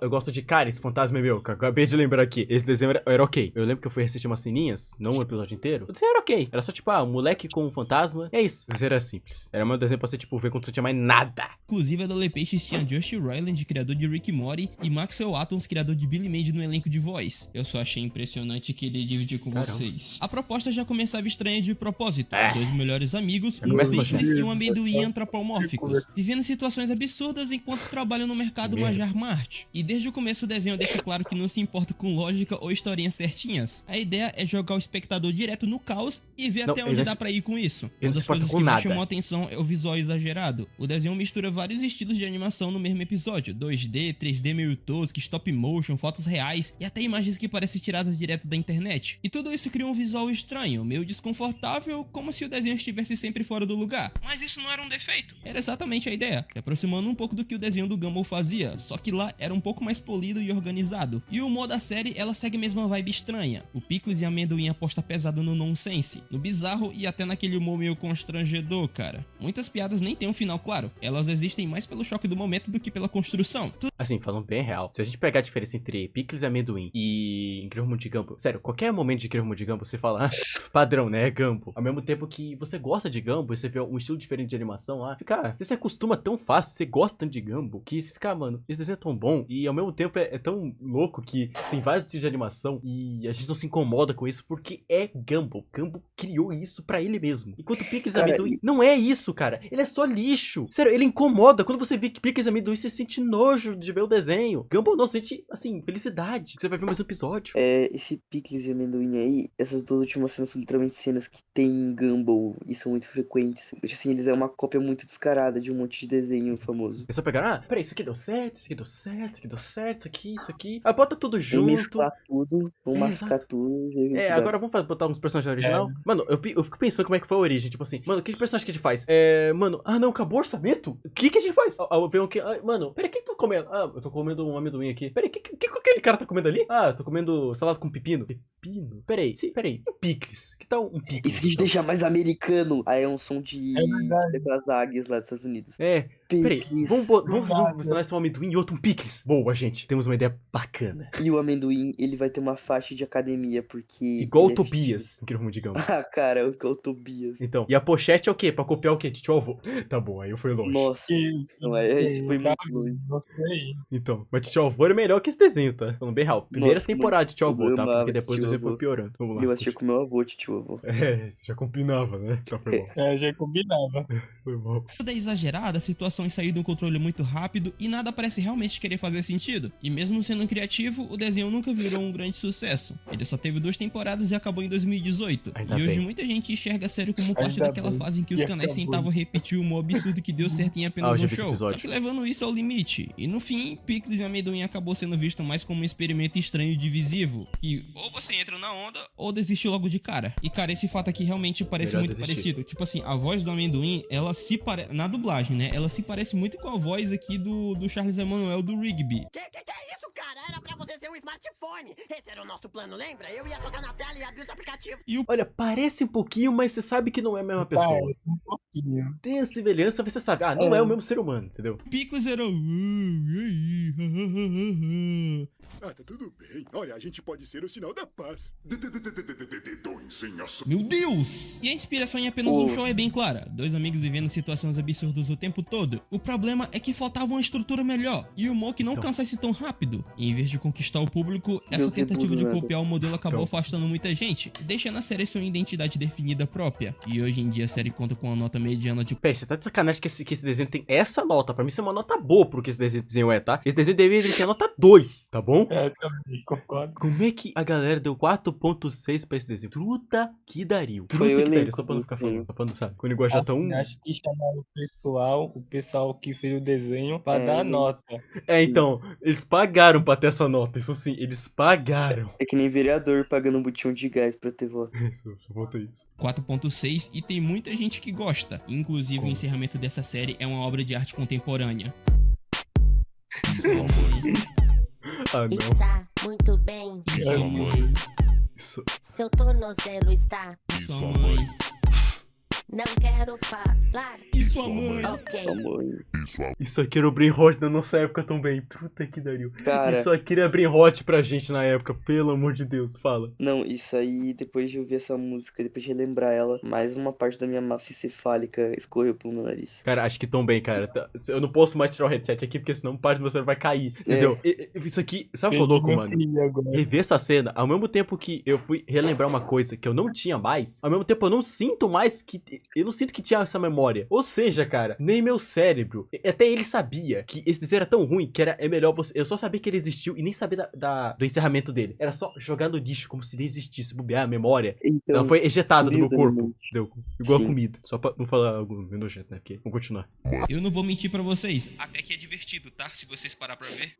Eu gosto de Cara, esse fantasma é meu, que eu acabei de lembrar aqui. Esse desenho era ok. Eu lembro que eu fui assistir umas ceninhas, não um episódio inteiro. O desenho era ok. Era só tipo, um moleque com um fantasma. E é isso. O desenho era simples. Era meu desenho pra você, tipo, ver quando você tinha mais nada. Inclusive, Adole Peixes tinha Josh Ryland, criador de Rick e Morty, e Maxwell Atoms, criador de Billy Mandy no elenco de voz. Eu só achei impressionante querer dividir com vocês. A proposta já começava estranha de propósito. 2 melhores amigos, um começa picles nojento. e um amendoim antropomórficos, vivendo situações absurdas enquanto trabalham no mercado Majar Mart. E desde o começo o desenho deixa claro que não se importa com lógica ou historinhas certinhas. A ideia é jogar o espectador direto no caos e ver até onde dá pra ir com isso. Uma das coisas que mais chamou a atenção é o visual exagerado. O desenho mistura vários estilos de animação no mesmo episódio: 2D, 3D meio tosco, stop motion, fotos reais e até imagens que parecem tiradas direto da internet. E tudo isso cria um visual estranho, meio desconfortável, como se o desenho estivesse sempre fora do lugar. Mas isso não era um defeito, era exatamente a ideia, se aproximando um pouco do que o desenho do Gumball fazia, só que lá era um pouco mais polido e organizado. E o humor da série, ela segue a mesma vibe estranha. O Pickles e a Amendoim aposta pesado no nonsense, no bizarro e até naquele humor meio constrangedor, cara. Muitas piadas nem têm um final claro, elas existem mais pelo choque do momento do que pela construção. Assim, falando bem real, se a gente pegar a diferença entre Pickles e Amendoim e Incrível Mundo de Gumball, sério, qualquer momento de Incrível Mundo de Gumball, você fala, padrão, né, é Gumball. Ao mesmo tempo que você gosta de Gumball e você vê um estilo diferente de animação lá, você se acostuma tão fácil, você gosta tanto de Gumball, que você fica, mano, esse desenho é tão bom e ao mesmo tempo é tão louco que tem vários estilos de animação e a gente não se incomoda com isso porque é Gumball. Gumball criou isso pra ele mesmo. Enquanto Pickles e Amendoim não é isso, cara. Ele é só lixo. Sério, ele incomoda. Quando você vê que Pickles e Amendoim, você sente nojo de ver o desenho. Gumball não sente, assim, felicidade. Você vai ver mais um episódio. Esse Pickles e Amendoim aí, essas 2 últimas cenas são literalmente cenas que tem em Gumball e são muito frequentes. Assim, eles é uma cópia muito descarada de um monte de desenho famoso. É só pegar, peraí, isso aqui deu certo, isso aqui deu certo, isso aqui deu certo, isso aqui. Aí bota tudo junto. Mesclar tudo, mascar tudo. Agora vamos botar uns personagens original. Mano, eu fico pensando como é que foi a origem. Tipo assim, mano, que personagem que a gente faz? Mano, não, acabou o orçamento? O que a gente faz? Vem o que? Mano, peraí, o que tu tá comendo? Eu tô comendo um amendoim aqui. Peraí, o que aquele cara tá comendo ali? Eu tô comendo salada com pepino. Pepino? Peraí. Um picles. Que tal um picles? E se a gente deixar mais americano? Aí é um som de das águias lá dos Estados Unidos. Peraí, vamos fazer um personagem um amendoim e outro um picles. Boa, gente. Temos uma ideia bacana. E o amendoim, ele vai ter uma faixa de academia, porque... Igual o Tobias, incrível, digamos. Cara, igual o Tobias. Então, e a pochete é o quê? Pra copiar o quê? Titio avô. Tá bom, aí eu fui longe. Nossa, esse foi muito longe. Então, mas Titio avô era melhor que esse desenho, tá? Falando bem real. Primeiras temporadas de Titio avô, tá? Porque depois o desenho foi piorando. Vamos lá. Eu assistia com meu avô, tio avô. Você já combinava, né? Tá, foi bom. Já combinava. Foi bom. Toda exagerada, a situação situações sair do controle muito rápido e nada parece realmente querer fazer sentido. E mesmo sendo criativo, o desenho nunca virou um grande sucesso. Ele só teve 2 temporadas e acabou em 2018. Ainda e hoje bem. muita gente enxerga a série como parte Ainda daquela bem fase em que os que canais acabou. tentavam repetir o humor absurdo que deu certo em eu apenas já um vi esse show. episódio. Só que levando isso ao limite. E no fim, Pickles e Amendoim acabou sendo visto mais como um experimento estranho e divisivo. Que ou você entra na onda ou desiste logo de cara. E cara, esse fato aqui realmente parece Melhor muito desistir. parecido. Tipo assim, a voz do Amendoim, ela se parece. Na dublagem, né? Ela se parece muito com a voz aqui do Charles Emmanuel do Rigby. Que é isso, cara? Era pra você ser um smartphone. Esse era o nosso plano, lembra? Eu ia tocar na tela e abrir os aplicativos. Olha, parece um pouquinho, mas você sabe que não é a mesma pessoa. Parece um pouquinho. Tem a semelhança, mas você sabe, não é o mesmo ser humano, entendeu? Pickles era. Ah, tá tudo bem. Olha, a gente pode ser o sinal da paz. Dedões em ação. Meu Deus! E a inspiração em apenas um show é bem clara. 2 amigos vivendo situações absurdas o tempo todo. O problema é que faltava uma estrutura melhor e o humor que não Então. cansasse tão rápido. E em vez de conquistar o público, essa Deus tentativa de rebudo, copiar o modelo acabou Então. afastando muita gente, deixando a série sem uma identidade definida própria. E hoje em dia a série conta com uma nota mediana de Pera, você tá de sacanagem que esse desenho tem essa nota. Pra mim isso é uma nota boa pro que esse desenho é, tá? Esse desenho deveria ter nota 2, tá bom? Também concordo. Como é que a galera deu 4.6 pra esse desenho? Truta que daria. Foi Truta o que daria, elenco só pra não do ficar desenho. falando, só pra não, sabe? Quando o linguajar tá um... Acho que chamaram o pessoal que fez o desenho pra É, dar ele- nota. então, eles pagaram pra ter essa nota, isso sim, eles pagaram. É que nem vereador pagando um botijão de gás pra ter voto. Isso, volta isso. 4.6 e tem muita gente que gosta. Inclusive Como? o encerramento dessa série é uma obra de arte contemporânea. Ah, não. Está muito bem. Sua mãe, Isso. Seu tornozelo está. sua mãe, Não quero falar. e sua mãe. Ok. Amor. Isso aqui era o Brain Hot na nossa época também. Truta que daria. Cara, Isso aqui era Brain Hot pra gente na época, pelo amor de Deus, fala. não, isso aí, depois de ouvir essa música, depois de relembrar ela, mais uma parte da minha massa encefálica escorreu pelo meu nariz. Cara, acho que tão bem, cara. Eu não posso mais tirar o headset aqui, porque senão parte do meu cérebro vai cair, entendeu? Isso aqui, sabe o que é louco, mano? Rever essa cena, ao mesmo tempo que eu fui relembrar uma coisa que eu não tinha mais, ao mesmo tempo eu não sinto mais que... Eu não sinto que tinha essa memória. Ou seja, cara, nem meu cérebro, até ele sabia que esse desenho era tão ruim que é melhor você... Eu só sabia que ele existiu e nem sabia do encerramento dele. Era só jogar no lixo, como se nem existisse, bobear a memória. Então, Ela foi ejetada do meu sumiu da minha corpo. mente. Deu, igual a Sim. comida. Só pra não falar algo meio nojento, né? Porque, vamos continuar. Eu não vou mentir pra vocês, até que é divertido, tá? Se vocês parar pra ver.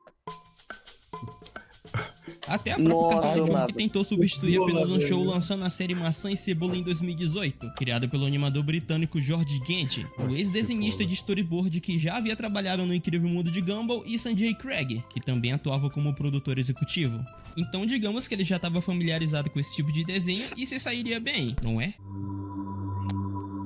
Até a própria Nossa, Cartoon Network amado. tentou substituir Cebola, apenas um show velho. lançando a série Maçã e Cebola em 2018, criada pelo animador britânico George Gant, o Nossa, ex-desenhista Cebola. de storyboard que já havia trabalhado no Incrível Mundo de Gumball, e Sanjay Craig, que também atuava como produtor executivo. Então digamos que ele já estava familiarizado com esse tipo de desenho e se sairia bem, não é?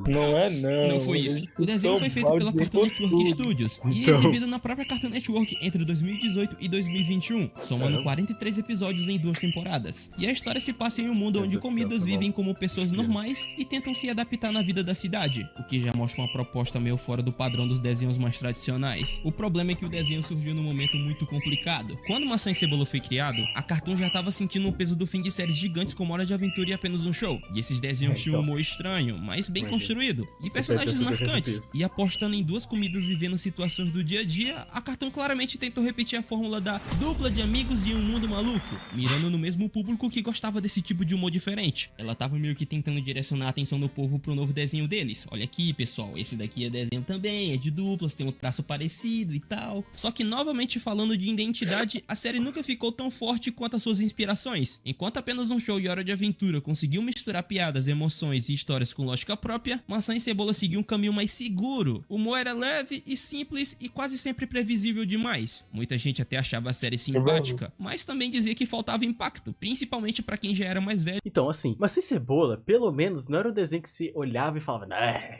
Não é não. Não foi isso. O desenho foi feito pela Cartoon Network Studios e Então. exibido na própria Cartoon Network entre 2018 e 2021, somando Caramba. 43 episódios em 2 temporadas. E a história se passa em um mundo Meu onde Deus do céu, comidas tá bom. vivem como pessoas normais e tentam se adaptar na vida da cidade, o que já mostra uma proposta meio fora do padrão dos desenhos mais tradicionais. O problema é que o desenho surgiu num momento muito complicado. Quando Maçã e Cebola foi criado, a Cartoon já estava sentindo o peso do fim de séries gigantes como Hora de Aventura e Apenas um Show. E esses desenhos tinham um então. humor estranho, mas bem Imagina. construído. E Você personagens perde essa marcantes. peso. E apostando em 2 comidas e vendo situações do dia a dia, a Cartoon claramente tentou repetir a fórmula da dupla de amigos e um mundo maluco, mirando no mesmo público que gostava desse tipo de humor diferente. Ela tava meio que tentando direcionar a atenção do povo pro novo desenho deles. Olha aqui, pessoal, esse daqui é desenho também, é de duplas, tem um traço parecido e tal. Só que novamente falando de identidade, a série nunca ficou tão forte quanto as suas inspirações. Enquanto Apenas um Show e Hora de Aventura conseguiu misturar piadas, emoções e histórias com lógica própria, Maçã e Cebola seguiu um caminho mais seguro. O humor era leve e simples e quase sempre previsível demais. Muita gente até achava a série simpática, mas também dizia que faltava impacto, principalmente pra quem já era mais velho. Então, assim, mas sem Cebola, pelo menos, não era um desenho que se olhava e falava,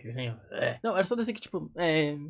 desenho, Não, era só um desenho que, tipo,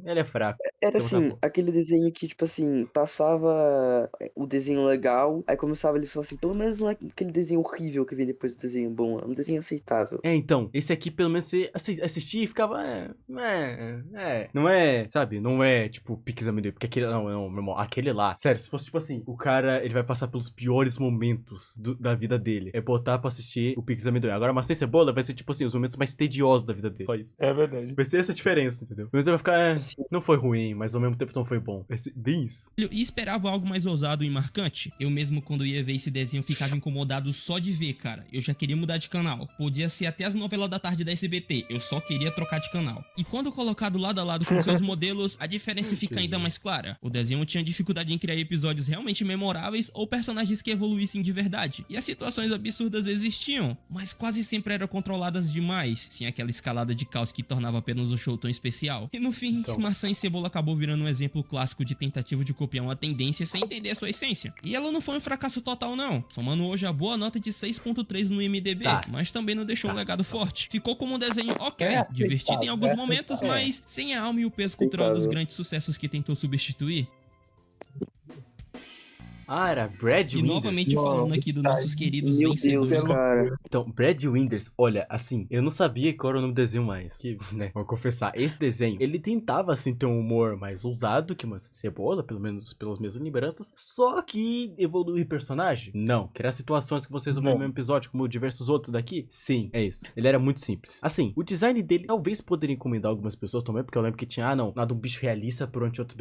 ele é fraco. Era Você assim, botar- aquele desenho que, tipo assim, passava o desenho legal, aí começava ele falou assim, pelo menos não é aquele desenho horrível que vem depois do desenho bom, é um desenho aceitável. Então, esse aqui, pelo menos, você assistia e ficava, não é, sabe, não é, tipo, Piques Amendoim, porque aquele, não, meu irmão, aquele lá, sério, se fosse, tipo assim, o cara, ele vai passar pelos piores momentos da vida dele, é botar pra assistir o Piques Amendoim. Agora, Maçã e Cebola vai ser, tipo assim, os momentos mais tediosos da vida dele, só isso. É verdade. Vai ser essa diferença, entendeu? Mas você vai ficar, não foi ruim, mas ao mesmo tempo não foi bom. É bem isso. E esperava algo mais ousado e marcante. Eu mesmo, quando ia ver esse desenho, ficava incomodado só de ver, cara. Eu já queria mudar de canal. Podia ser até as novelas da tarde da SBT. Eu só queria trocar de canal. E quando colocado lado a lado com seus modelos, a diferença fica ainda mais clara. O desenho tinha dificuldade em criar episódios realmente memoráveis ou personagens que evoluíssem de verdade. E as situações absurdas existiam, mas quase sempre eram controladas demais, sem aquela escalada de caos que tornava apenas um show tão especial. E no fim, Maçã e Cebola acabou virando um exemplo clássico de tentativa de copiar uma tendência sem entender a sua essência. E ela não foi um fracasso total não, somando hoje a boa nota de 6.3 no IMDb, mas também não deixou um legado forte. Ficou como um desenho ok, divertido em alguns momentos, mas sem a alma e o peso cultural dos grandes sucessos que tentou substituir. Ah, era Brad E Winders. novamente falando aqui dos nossos queridos Meu vencedores. Deus, cara. Então, Brad Winders, olha, assim, eu não sabia qual era o nome do desenho mais. Que, né, vou confessar, esse desenho, ele tentava, assim, ter um humor mais ousado que uma Cebola, pelo menos pelas minhas lembranças. Só que evoluir personagem? Não. Criar situações que vocês vão no mesmo episódio, como diversos outros daqui? Sim, é isso. Ele era muito simples. Assim, o design dele talvez poderia encomendar algumas pessoas também, porque eu lembro que tinha, nada um bicho realista perante outros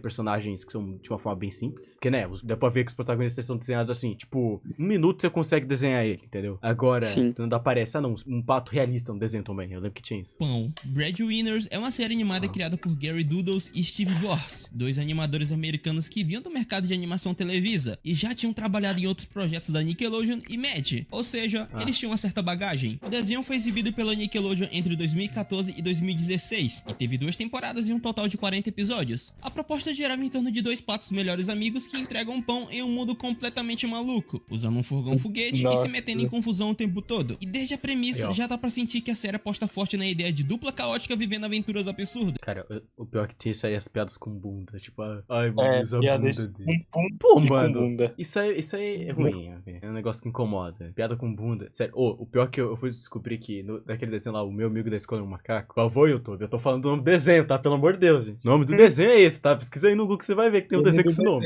personagens que são de uma forma bem simples. Porque, né, dá pra ver que os protagonistas são desenhados assim, tipo, 1 minuto você consegue desenhar ele, entendeu? Agora, quando aparece, um pato realista no desenho também, eu lembro que tinha isso. Bom, Breadwinners é uma série animada criada por Gary Doodles e Steve Bors, 2 animadores americanos que vinham do mercado de animação Televisa e já tinham trabalhado em outros projetos da Nickelodeon e Mad, ou seja, eles tinham uma certa bagagem. O desenho foi exibido pela Nickelodeon entre 2014 e 2016 e teve 2 temporadas e um total de 40 episódios. A proposta girava em torno de 2 patos melhores amigos que entregam pão em um mundo completamente maluco, usando um furgão foguete e se metendo em confusão o tempo todo. E desde a premissa já dá pra sentir que a série aposta forte na ideia de dupla caótica vivendo aventuras absurdas. Cara, o pior que tem isso aí, as piadas com bunda, tipo, ai meu Deus, a bunda dele. Pô, mano, isso aí é ruim, é um negócio que incomoda. Piada com bunda. Sério, o pior que eu fui descobrir que naquele desenho lá, o meu amigo da escola é um macaco. Qual foi, YouTube? Eu tô falando do nome do desenho, tá? Pelo amor de Deus, gente. O nome do desenho é esse, tá? Pesquisa aí no Google que você vai ver que tem um desenho com esse nome.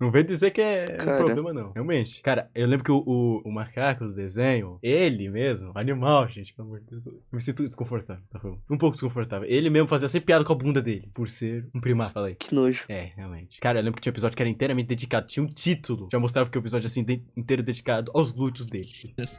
Não vem dizer que é um problema, não. Realmente. Cara, eu lembro que o macaco do desenho, ele mesmo, animal, gente, pelo amor de Deus. Eu me sinto desconfortável, tá? Um pouco desconfortável. Ele mesmo fazia sempre piada com a bunda dele, por ser um primata, falei. Que nojo. É, realmente. Cara, eu lembro que tinha um episódio que era inteiramente dedicado, tinha um título. Já mostrava que o episódio, assim, inteiro dedicado aos glúteos dele.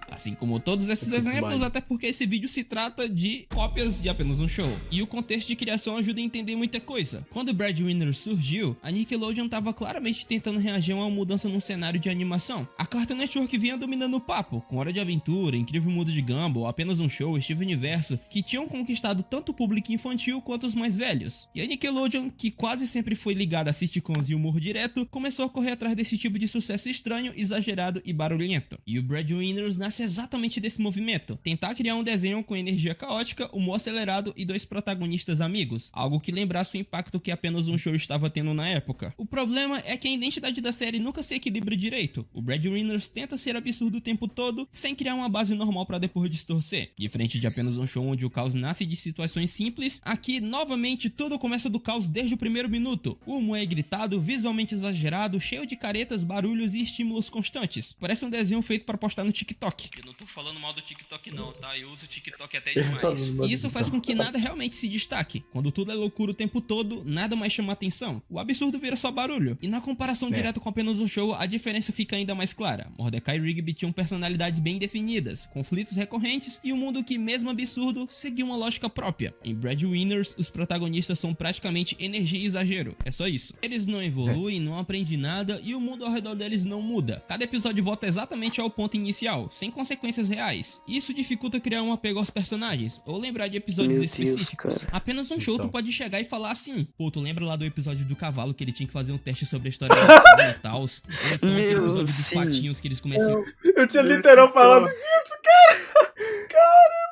Assim como todos esses exemplos, até porque esse vídeo se trata de cópias de apenas um show. E o contexto de criação ajuda a entender muita coisa. Quando Breadwinners surgiu, a Nickelodeon tava claramente tentando reagir a uma mudança no cenário de animação. A Cartoon Network vinha dominando o papo, com Hora de Aventura, Incrível Mundo de Gumball, Apenas um Show, Steve Universo, que tinham conquistado tanto o público infantil quanto os mais velhos. E a Nickelodeon, que quase sempre foi ligada a sitcoms e humor direto, começou a correr atrás desse tipo de sucesso estranho, exagerado e barulhento. E o Breadwinners nasce exatamente desse movimento, tentar criar um desenho com energia caótica, humor acelerado e 2 protagonistas amigos, algo que lembrasse o impacto que Apenas um Show estava tendo na época. O problema é que a identidade da série nunca se equilibra direito. O Breadwinners tenta ser absurdo o tempo todo, sem criar uma base normal pra depois distorcer. Diferente de Apenas um Show onde o caos nasce de situações simples, aqui novamente tudo começa do caos desde o primeiro minuto. O humor é gritado, visualmente exagerado, cheio de caretas, barulhos e estímulos constantes. Parece um desenho feito pra postar no TikTok. Eu não tô falando mal do TikTok não, tá? Eu uso o TikTok até demais. E isso faz com que nada realmente se destaque. Quando tudo é loucura o tempo todo, nada mais chama atenção. O absurdo vira só barulho. E na comparação direta com Apenas um Show, a diferença fica ainda mais clara. Mordecai e Rigby tinham personalidades bem definidas, conflitos recorrentes e um mundo que, mesmo absurdo, seguia uma lógica própria. Em Breadwinners, os protagonistas são praticamente energia e exagero. É só isso. Eles não evoluem, não aprendem nada e o mundo ao redor deles não muda. Cada episódio volta exatamente ao ponto inicial, sem consequências reais. Isso dificulta criar um apego aos personagens, ou lembrar de episódios específicos. Apenas um show tu pode chegar e falar assim: pô, tu lembra lá do episódio do cavalo que ele tinha que fazer um teste sobre a história e tal? Ou então aquele episódio dos patinhos que eles começam... Eu tinha literal falado disso, cara! Caramba!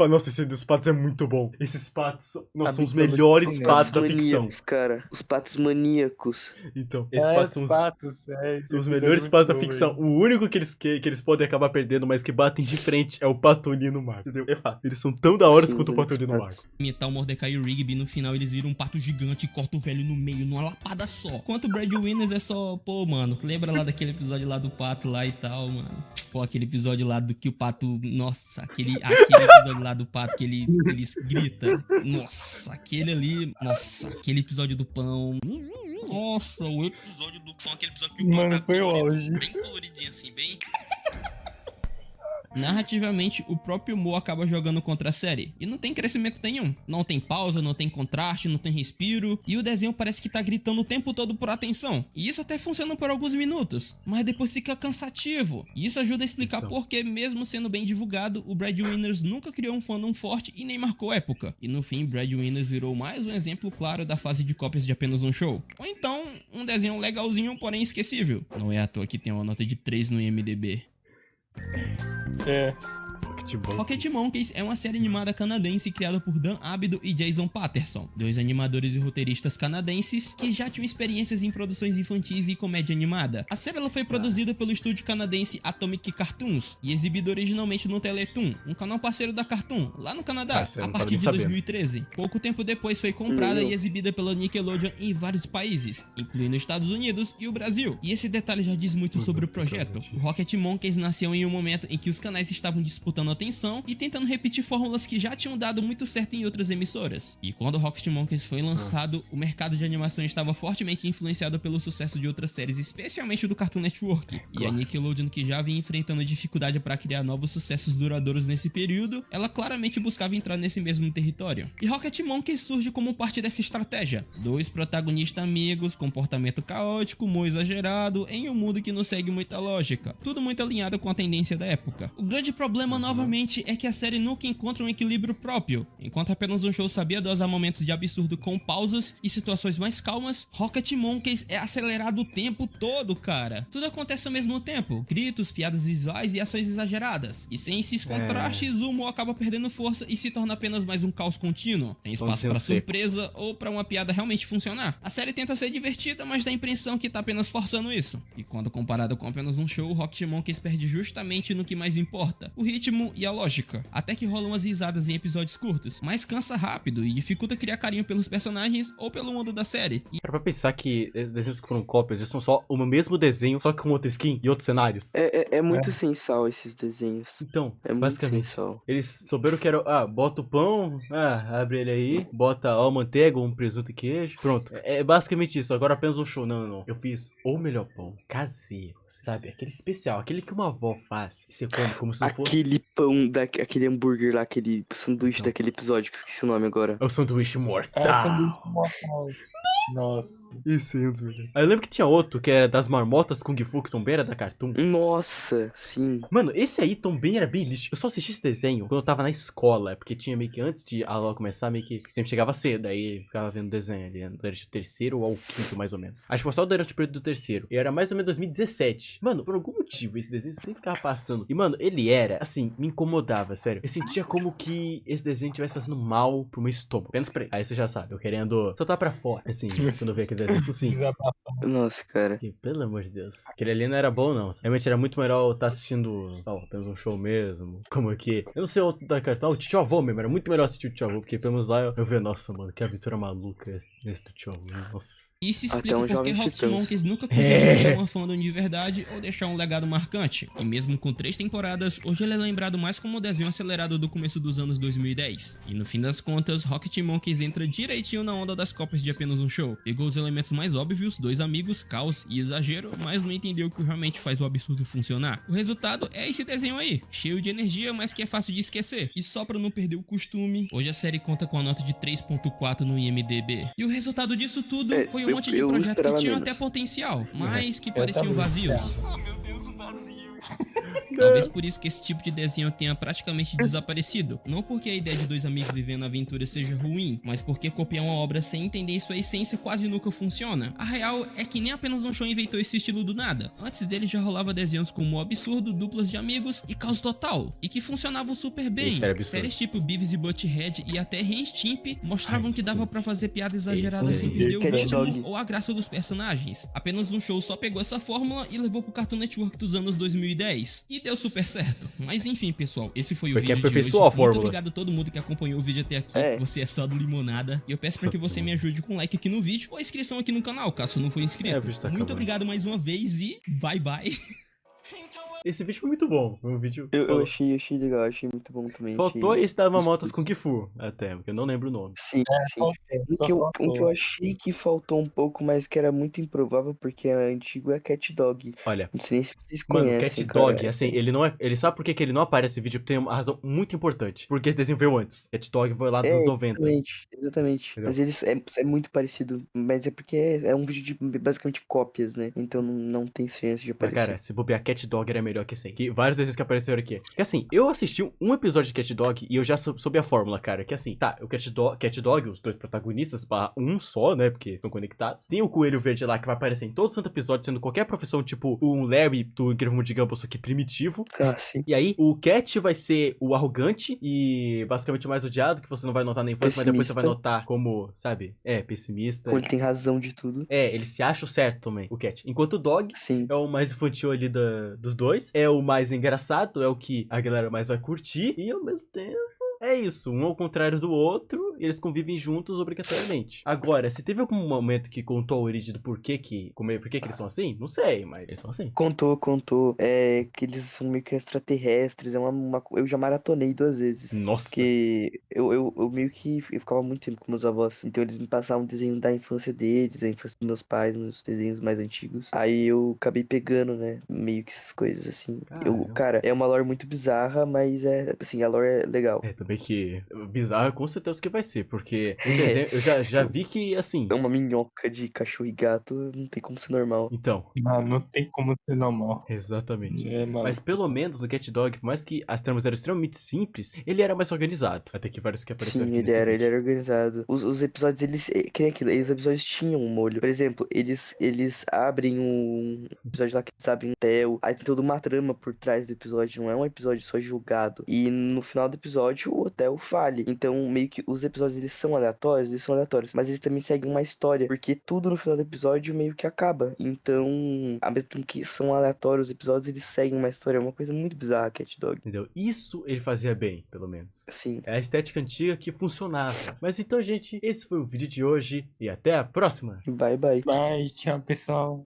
Nossa, esse dos patos é muito bom. Esses patos são os melhores patos da ficção. Cara, os patos maníacos. Então, esses patos são os melhores patos da ficção. O único que eles podem acabar perdendo, mas que batem de frente, é o Patolino Mago. Entendeu? É fato. Eles são tão da hora quanto o Patolino Mago. Imitar o Mordecai e o Rigby, no final eles viram um pato gigante e cortam o velho no meio, numa lapada só. Enquanto o Breadwinners é só, pô, mano, tu lembra lá daquele episódio lá do pato lá e tal, mano? Pô, aquele episódio lá do que o pato, nossa, aquele episódio episódio lá do pato que ele grita. Nossa, aquele ali. Nossa, aquele episódio do pão. Nossa, o episódio do pão, aquele episódio que o pão Mano, tá foi o colorido, auge. bem coloridinho assim, bem. Narrativamente, o próprio Mo acaba jogando contra a série, e não tem crescimento nenhum. Não tem pausa, não tem contraste, não tem respiro, e o desenho parece que tá gritando o tempo todo por atenção. E isso até funciona por alguns minutos, mas depois fica cansativo. E isso ajuda a explicar por que, mesmo sendo bem divulgado, o Breadwinners nunca criou um fandom forte e nem marcou época. E no fim, Breadwinners virou mais um exemplo claro da fase de cópias de apenas um show. Ou então, um desenho legalzinho, porém esquecível. Não é à toa que tem uma nota de 3 no IMDb. É. Rocket Monkeys é uma série animada canadense criada por Dan Abdo e Jason Patterson, dois animadores e roteiristas canadenses que já tinham experiências em produções infantis e comédia animada. A série ela foi produzida pelo estúdio canadense Atomic Cartoons e exibida originalmente no Teletoon, um canal parceiro da Cartoon, lá no Canadá, a partir de 2013. Pouco tempo depois foi comprada e exibida pela Nickelodeon em vários países, incluindo os Estados Unidos e o Brasil. E esse detalhe já diz muito sobre o projeto. O Rocket Monkeys nasceu em um momento em que os canais estavam disputando atenção e tentando repetir fórmulas que já tinham dado muito certo em outras emissoras. E quando Rocket Monkeys foi lançado, o mercado de animação estava fortemente influenciado pelo sucesso de outras séries, especialmente do Cartoon Network. E a Nickelodeon, que já vinha enfrentando dificuldade para criar novos sucessos duradouros nesse período, ela claramente buscava entrar nesse mesmo território. E Rocket Monkeys surge como parte dessa estratégia. Dois protagonistas amigos, comportamento caótico, humor exagerado, em um mundo que não segue muita lógica. Tudo muito alinhado com a tendência da época. O grande problema, novamente, é que a série nunca encontra um equilíbrio próprio. Enquanto apenas um show sabia dosar momentos de absurdo com pausas e situações mais calmas, Rocket Monkeys é acelerado o tempo todo, cara. Tudo acontece ao mesmo tempo, gritos, piadas visuais e ações exageradas. E sem esses contrastes, o humor acaba perdendo força e se torna apenas mais um caos contínuo, sem espaço pra surpresa ou pra uma piada realmente funcionar. A série tenta ser divertida, mas dá a impressão que tá apenas forçando isso. E quando comparado com apenas um show, Rocket Monkeys perde justamente no que mais importa, o ritmo e a lógica, até que rolam as risadas em episódios curtos, mas cansa rápido e dificulta criar carinho pelos personagens ou pelo mundo da série. Pra pensar que esses desenhos que foram cópias, eles são só o mesmo desenho, só que com outra skin e outros cenários. É muito sensal esses desenhos. Então, É muito basicamente, sensal. eles souberam que era, bota o pão, abre ele aí, bota manteiga, um presunto e queijo, pronto. É basicamente isso, agora apenas um show. Não. Eu fiz o melhor pão caseiro, sabe? Aquele especial, aquele que uma avó faz, e você come como se não fosse... Aquele pão, aquele hambúrguer lá, aquele sanduíche daquele episódio, que eu esqueci o nome agora. É o sanduíche mortal. É sanduíche mortal. Nossa. Isso aí, um dos melhores. Eu lembro que tinha outro, que era das marmotas Kung Fu, que também era da Cartoon. Nossa, sim. Mano, esse aí também era bem lixo. Eu só assisti esse desenho quando eu tava na escola, porque tinha meio que antes de a aula começar, meio que sempre chegava cedo, aí ficava vendo desenho ali, durante o terceiro ou o quinto, mais ou menos. Acho que foi só durante o período do terceiro. E era mais ou menos 2017. Mano, por algum motivo, esse desenho sempre ficava passando. E, mano, ele era, assim, me incomodava, sério. Eu sentia como que esse desenho estivesse fazendo mal pro meu estômago. Apenas pra ele. Aí você já sabe, eu querendo soltar pra fora, assim, quando eu vi aquele desenho. Isso sim. Nossa, cara. Que, pelo amor de Deus. Aquele ali não era bom, não. Realmente era muito melhor eu estar assistindo apenas um show mesmo. Como aqui. Eu não sei outro da Cartoon. O Tio Avô mesmo. Era muito melhor assistir o Tio Avô. Porque pelo menos lá eu vi, nossa, mano, que aventura maluca esse do Tio Avô. Nossa. Isso Até explica um porque Jovem Rocket Titãs. Monkeys nunca conseguiu criar uma fandom de verdade ou deixar um legado marcante. E mesmo com 3 temporadas, hoje ele é lembrado mais como o desenho acelerado do começo dos anos 2010. E no fim das contas, Rocket Monkeys entra direitinho na onda das cópias de apenas um show. Pegou os elementos mais óbvios, dois amigos, caos e exagero, mas não entendeu o que realmente faz o absurdo funcionar. O resultado é esse desenho aí, cheio de energia, mas que é fácil de esquecer. E só pra não perder o costume, hoje a série conta com a nota de 3.4 no IMDb. E o resultado disso tudo foi um monte de eu projetos que esperava tinham menos. até potencial, mas que pareciam também vazios. Oh meu Deus, o vazio. Talvez por isso que esse tipo de desenho tenha praticamente desaparecido. Não porque a ideia de dois amigos vivendo aventura seja ruim, mas porque copiar uma obra sem entender sua essência quase nunca funciona. A real é que nem apenas um show inventou esse estilo do nada. Antes dele já rolava desenhos como Absurdo, Duplas de Amigos e Caos Total, e que funcionavam super bem. Esse era absurdo. Séries tipo Beavis e Butthead e até Ren e Stimpy mostravam que dava pra fazer piada exagerada Esse sem aí. perder o Cat ritmo Dog. ou a graça dos personagens. Apenas um show só pegou essa fórmula e levou pro Cartoon Network dos anos 2010. E deu super certo. Mas enfim, pessoal, esse foi o Porque vídeo de hoje. aperfeiçoou a fórmula. Muito obrigado a todo mundo que acompanhou o vídeo até aqui. É. Você é só do Limonada. E eu peço pra Só que você do- me ajude com um like aqui no vídeo ou a inscrição aqui no canal, caso não for inscrito. É, o vídeo tá Muito acabando. obrigado mais uma vez e bye bye. Esse vídeo foi muito bom. Foi um vídeo. Eu achei legal, achei muito bom também. Faltou achei esse da Mamotas gostoso. com Gifu, até, porque eu não lembro o nome. Sim, sim. Só Um que eu achei que faltou um pouco, mas que era muito improvável, porque é antigo, é Cat Dog. Olha, Não sei nem se vocês mano, conhecem, Cat cara. Dog, assim, ele não é. Ele sabe por que que ele não aparece nesse vídeo? Tem uma razão muito importante. Porque esse desenho veio antes. Cat Dog foi lá dos anos 90. Exatamente. Entendeu? Mas eles é muito parecido. Mas é porque é um vídeo de basicamente cópias, né? Então não tem chance de Mas, aparecer. cara, se bobear, Cat Dog era melhor que esse aí. Que vários desenhos que apareceram aqui. Que assim, eu assisti um episódio de Cat Dog e eu já soube a fórmula, cara. Que assim, tá, o Cat Dog, os dois protagonistas, barra um só, né? Porque estão conectados. Tem o Coelho Verde lá que vai aparecer em todo santo episódio, sendo qualquer profissão, tipo um Larry do Incrível Mundo de Gumball, só que primitivo. Ah, sim. E aí, o Cat vai ser o arrogante e basicamente o mais odiado, que você não vai notar na infância, mas depois você vai Pessimista. notar como, sabe? É, pessimista. Ele tem razão de tudo. É, ele se acha o certo também, o Cat. Enquanto o Dog Sim. é o mais infantil ali dos dois, é o mais engraçado, é o que a galera mais vai curtir, e ao mesmo tempo é isso, um ao contrário do outro, e eles convivem juntos obrigatoriamente. Agora, se teve algum momento que contou a origem do por que que eles são assim, não sei, mas eles são assim. Contou. É que eles são meio que extraterrestres. Eu já maratonei 2 vezes. Nossa. Porque eu meio que eu ficava muito tempo com meus avós. Então eles me passavam um desenho da infância deles, da infância dos meus pais, nos desenhos mais antigos. Aí eu acabei pegando, né? Meio que essas coisas, assim. Caramba. Cara, é uma lore muito bizarra, mas assim, a lore é legal. É, também que bizarro com certeza que vai ser, porque o desenho, eu já vi que, assim, É uma minhoca de cachorro e gato, não tem como ser normal. então, Não tem como ser normal. exatamente. É, mano. Mas pelo menos no Cat Dog, por mais que as tramas eram extremamente simples, ele era mais organizado. Até que vários que apareceram Sim, aqui nesse ele vídeo. era organizado. Os episódios, que nem aquilo, os episódios tinham um molho. Por exemplo, eles abrem um episódio lá que eles abrem um hotel, aí tem toda uma trama por trás do episódio, não é um episódio só julgado. E no final do episódio, o hotel fale. Então, meio que os episódios, eles são aleatórios, mas eles também seguem uma história, porque tudo no final do episódio meio que acaba. Então, ao mesmo tempo que são aleatórios os episódios, eles seguem uma história, é uma coisa muito bizarra, Cat Dog. Entendeu? Isso ele fazia bem, pelo menos. Sim. É a estética antiga que funcionava. Mas então, gente, esse foi o vídeo de hoje e até a próxima! Bye, bye. Bye, tchau, pessoal.